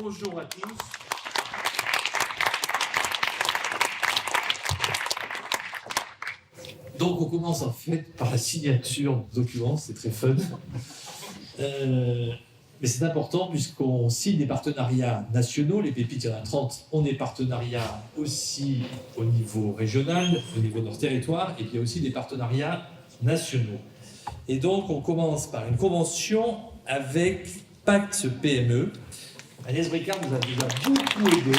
Bonjour à tous. Donc on commence en fait par la signature de documents, c'est très fun. Mais c'est important puisqu'on signe des partenariats nationaux, les pépites, il y en a 30, on est partenariats aussi au niveau régional, au niveau de leur territoire, et puis il y a aussi des partenariats nationaux. Et donc on commence par une convention avec Pacte PME. Agnès Bricard nous a déjà beaucoup aidé.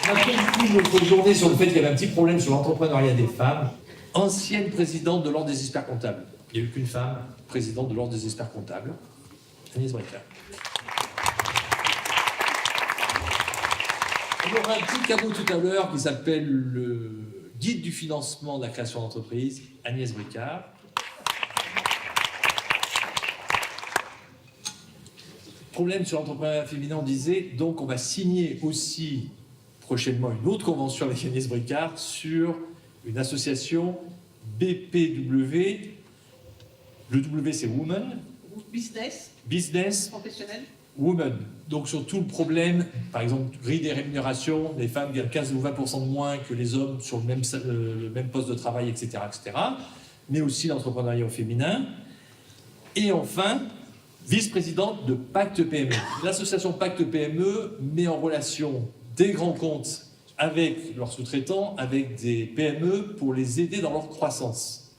On a conclu notre journée sur le fait qu'il y avait un petit problème sur l'entrepreneuriat des femmes. Ancienne présidente de l'Ordre des experts comptables. Il n'y a eu qu'une femme présidente de l'Ordre des experts comptables. Agnès Bricard. On aura un petit cadeau tout à l'heure qui s'appelle le guide du financement de la création d'entreprise. Agnès Bricard. Problème sur l'entrepreneuriat féminin, on disait, donc on va signer aussi prochainement une autre convention avec Agnès Bricard sur une association BPW. Le W c'est Women. Business. Professionnel. Women. Donc sur tout le problème, par exemple, grille des rémunérations, les femmes gagnent 15 ou 20% de moins que les hommes sur le même poste de travail, etc., etc. Mais aussi l'entrepreneuriat au féminin. Et enfin, vice-présidente de Pacte PME. L'association Pacte PME met en relation des grands comptes avec leurs sous-traitants, avec des PME pour les aider dans leur croissance.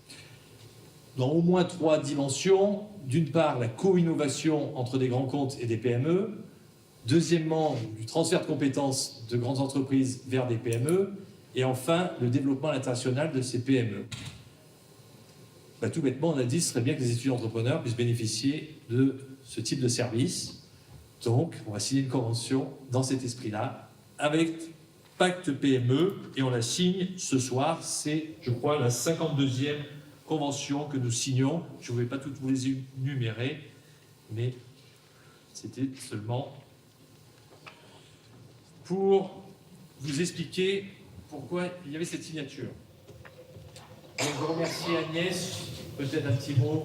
Dans au moins 3 dimensions. D'une part, la co-innovation entre des grands comptes et des PME. Deuxièmement, du transfert de compétences de grandes entreprises vers des PME. Et enfin, le développement international de ces PME. Tout bêtement, on a dit que ce serait bien que les étudiants entrepreneurs puissent bénéficier de ce type de service. Donc, on va signer une convention dans cet esprit-là avec Pacte PME et on la signe ce soir. C'est, je crois, la 52e convention que nous signons. Je ne vais pas toutes vous les énumérer, mais c'était seulement pour vous expliquer pourquoi il y avait cette signature. Donc, je remercie Agnès. Peut-être un petit mot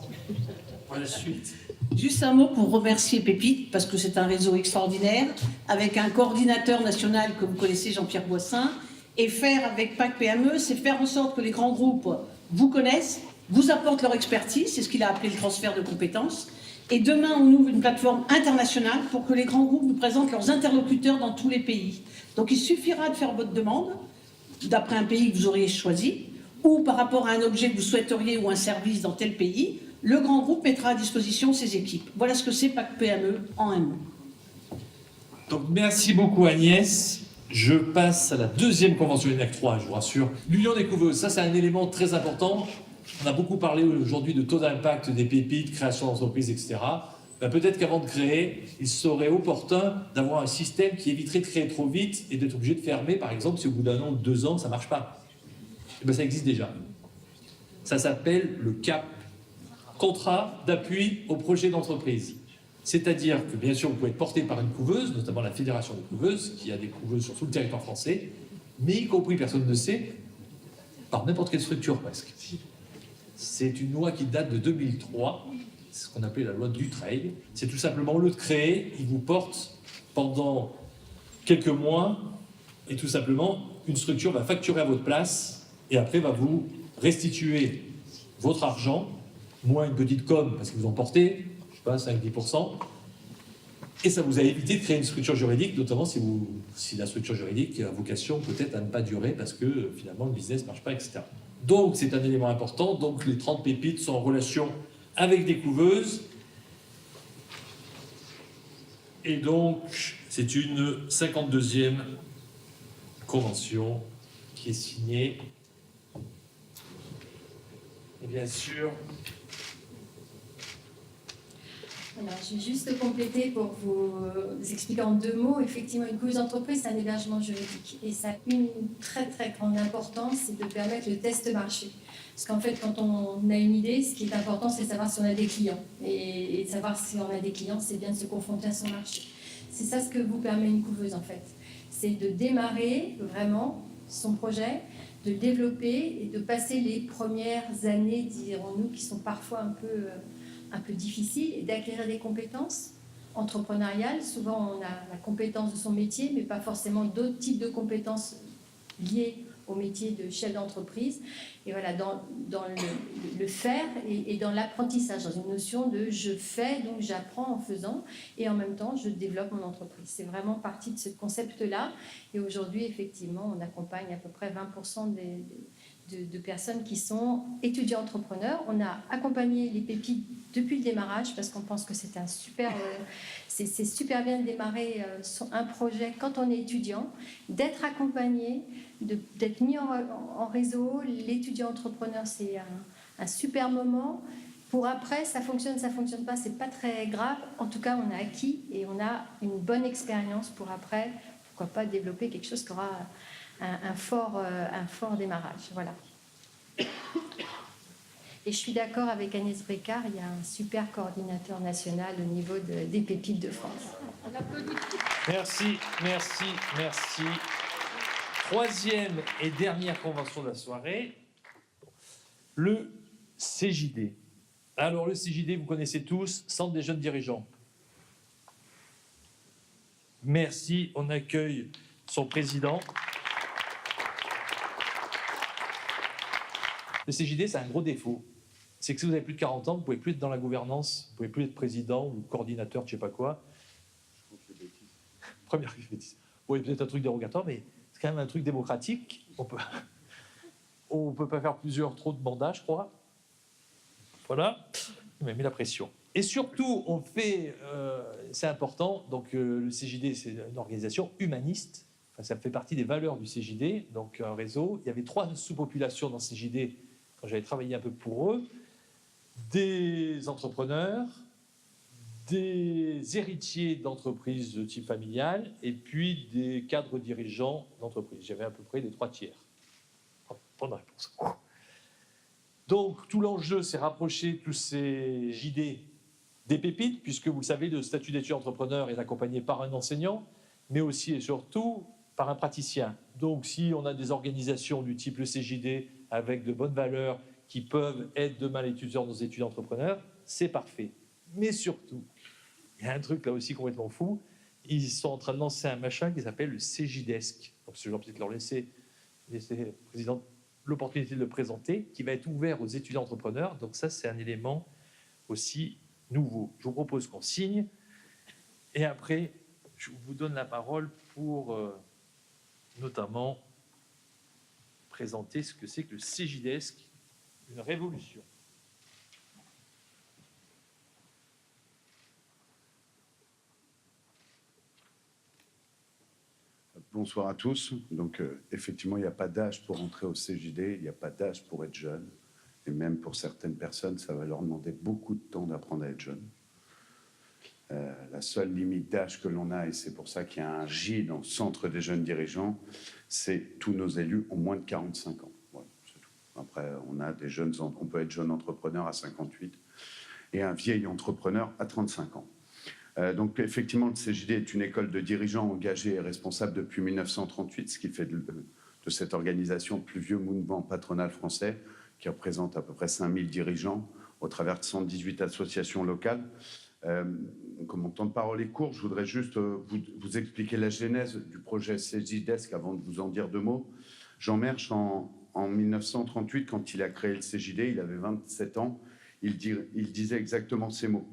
pour la suite. Juste un mot pour remercier Pépite, parce que c'est un réseau extraordinaire, avec un coordinateur national que vous connaissez, Jean-Pierre Boissin. Et faire avec Pacte PME, c'est faire en sorte que les grands groupes vous connaissent, vous apportent leur expertise, c'est ce qu'il a appelé le transfert de compétences. Et demain, on ouvre une plateforme internationale pour que les grands groupes nous présentent leurs interlocuteurs dans tous les pays. Donc il suffira de faire votre demande, d'après un pays que vous auriez choisi, ou par rapport à un objet que vous souhaiteriez ou un service dans tel pays, le grand groupe mettra à disposition ses équipes. Voilà ce que c'est Pacte PME en un mot. Donc merci beaucoup Agnès. Je passe à la deuxième convention ENAC 3, je vous rassure. L'union des couveuses, ça c'est un élément très important. On a beaucoup parlé aujourd'hui de taux d'impact des pépites, création d'entreprises, etc. Peut-être qu'avant de créer, il serait opportun d'avoir un système qui éviterait de créer trop vite et d'être obligé de fermer, par exemple, si au bout d'un an ou 2 ans, ça ne marche pas. Ça existe déjà. Ça s'appelle le CAP, contrat d'appui au projet d'entreprise. C'est-à-dire que, bien sûr, vous pouvez être porté par une couveuse, notamment la Fédération des couveuses, qui a des couveuses sur tout le territoire français, mais y compris, personne ne sait, par n'importe quelle structure presque. C'est une loi qui date de 2003, c'est ce qu'on appelait la loi Dutreil. C'est tout simplement, au lieu de créer, il vous porte pendant quelques mois, et tout simplement, une structure va facturer à votre place, et après va vous restituer votre argent, moins une petite com, parce que vous en portez, je sais pas, 5-10%, et ça vous a évité de créer une structure juridique, notamment si la structure juridique a vocation peut-être à ne pas durer, parce que finalement le business ne marche pas, etc. Donc c'est un élément important, donc les 30 pépites sont en relation avec des couveuses, et donc c'est une 52e convention qui est signée. Et bien sûr... Alors, je vais juste compléter pour vous expliquer en 2 mots. Effectivement, une couveuse d'entreprise, c'est un hébergement juridique. Et ça a une très très grande importance, c'est de permettre le test marché. Parce qu'en fait, quand on a une idée, ce qui est important, c'est de savoir si on a des clients. Et de savoir si on a des clients, c'est bien de se confronter à son marché. C'est ça ce que vous permet une couveuse, en fait. C'est de démarrer vraiment son projet, de le développer et de passer les premières années, dirons-nous, qui sont parfois un peu un peu difficile est d'acquérir des compétences entrepreneuriales. Souvent, on a la compétence de son métier, mais pas forcément d'autres types de compétences liées au métier de chef d'entreprise. Et voilà, dans le faire et dans l'apprentissage, dans une notion de je fais, donc j'apprends en faisant, et en même temps, je développe mon entreprise. C'est vraiment partie de ce concept-là. Et aujourd'hui, effectivement, on accompagne à peu près 20% de personnes qui sont étudiants entrepreneurs. On a accompagné les pépites depuis le démarrage parce qu'on pense que c'est un super, c'est super bien de démarrer un projet quand on est étudiant, d'être accompagné, d'être mis en réseau. L'étudiant entrepreneur, c'est un super moment. Pour après, ça fonctionne pas, c'est pas très grave. En tout cas, on a acquis et on a une bonne expérience pour après, pourquoi pas développer quelque chose qui aura un fort démarrage. Voilà. Et je suis d'accord avec Agnès Bricard, il y a un super coordinateur national au niveau des pépites de France. On applaudit. Merci. Troisième et dernière convention de la soirée, le CJD. Alors le CJD, vous connaissez tous, Centre des jeunes dirigeants. Merci, on accueille son président. Le CJD, c'est un gros défaut. C'est que si vous avez plus de 40 ans, vous ne pouvez plus être dans la gouvernance, vous ne pouvez plus être président ou coordinateur, je ne sais pas quoi. Première bêtise. Oui, peut-être un truc dérogatoire, mais c'est quand même un truc démocratique. On peut pas faire trop de mandats, je crois. Voilà, il m'a mis la pression. Et surtout, on fait, c'est important, donc le CJD, c'est une organisation humaniste. Enfin, ça fait partie des valeurs du CJD, donc un réseau. Il y avait 3 sous-populations dans le CJD quand j'avais travaillé un peu pour eux. Des entrepreneurs, des héritiers d'entreprises de type familial et puis des cadres dirigeants d'entreprises. J'avais à peu près les 3 tiers. Bonne réponse. Donc, tout l'enjeu, c'est rapprocher tous ces JD des pépites, puisque vous le savez, le statut d'étudiant entrepreneur est accompagné par un enseignant, mais aussi et surtout par un praticien. Donc, si on a des organisations du type le CJD avec de bonnes valeurs qui peuvent être demain les tuteurs de nos étudiants entrepreneurs, c'est parfait. Mais surtout, il y a un truc là aussi complètement fou, ils sont en train de lancer un machin qui s'appelle le CJDESC. Donc, je vais peut-être leur laisser le président l'opportunité de le présenter, qui va être ouvert aux étudiants entrepreneurs. Donc ça, c'est un élément aussi nouveau. Je vous propose qu'on signe, et après, je vous donne la parole pour notamment présenter ce que c'est que le CJDESC, une révolution. Bonsoir à tous. Donc, effectivement, il n'y a pas d'âge pour entrer au CJD, il n'y a pas d'âge pour être jeune. Et même pour certaines personnes, ça va leur demander beaucoup de temps d'apprendre à être jeune. La seule limite d'âge que l'on a, et c'est pour ça qu'il y a un J dans le centre des jeunes dirigeants, c'est tous nos élus ont moins de 45 ans. Voilà, c'est tout. Après, on a des jeunes, on peut être jeune entrepreneur à 58 et un vieil entrepreneur à 35 ans. Donc effectivement, le CJD est une école de dirigeants engagés et responsables depuis 1938, ce qui fait de cette organisation le plus vieux mouvement patronal français, qui représente à peu près 5000 dirigeants au travers de 118 associations locales. Comme mon temps de parole est court, je voudrais juste vous expliquer la genèse du projet CJDESC avant de vous en dire 2 mots. Jean Mersch, en 1938, quand il a créé le CJD, il avait 27 ans, il disait exactement ces mots.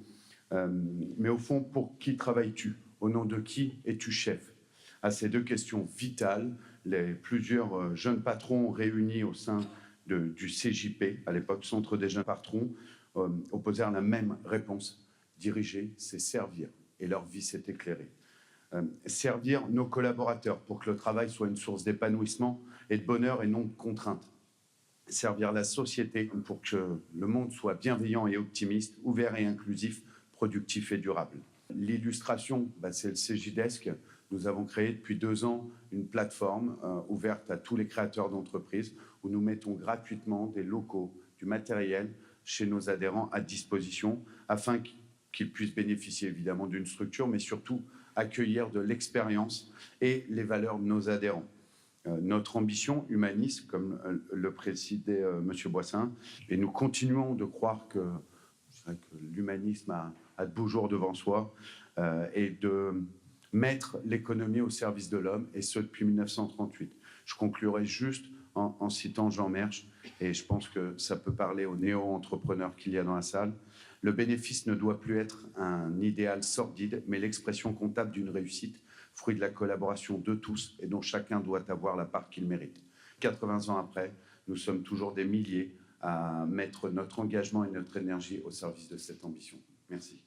Mais au fond, pour qui travailles-tu? Au nom de qui es-tu chef? À ces 2 questions vitales, plusieurs jeunes patrons réunis au sein du CJP, à l'époque Centre des jeunes patrons, opposèrent la même réponse. Diriger, c'est servir. Et leur vie s'est éclairée. Servir nos collaborateurs pour que le travail soit une source d'épanouissement et de bonheur et non de contrainte. Servir la société pour que le monde soit bienveillant et optimiste, ouvert et inclusif, productif et durable. L'illustration, c'est le CJDESC. Nous avons créé depuis 2 ans une plateforme ouverte à tous les créateurs d'entreprises où nous mettons gratuitement des locaux, du matériel chez nos adhérents à disposition afin qu'ils puissent bénéficier évidemment d'une structure, mais surtout accueillir de l'expérience et les valeurs de nos adhérents. Notre ambition humaniste, comme le présidait M. Boissin, et nous continuons de croire que C'est vrai que l'humanisme a de beaux jours devant soi, et de mettre l'économie au service de l'homme, et ce depuis 1938. Je conclurai juste en citant Jean Mersch, et je pense que ça peut parler aux néo-entrepreneurs qu'il y a dans la salle. Le bénéfice ne doit plus être un idéal sordide, mais l'expression comptable d'une réussite, fruit de la collaboration de tous et dont chacun doit avoir la part qu'il mérite. 80 ans après, nous sommes toujours des milliers à mettre notre engagement et notre énergie au service de cette ambition. Merci.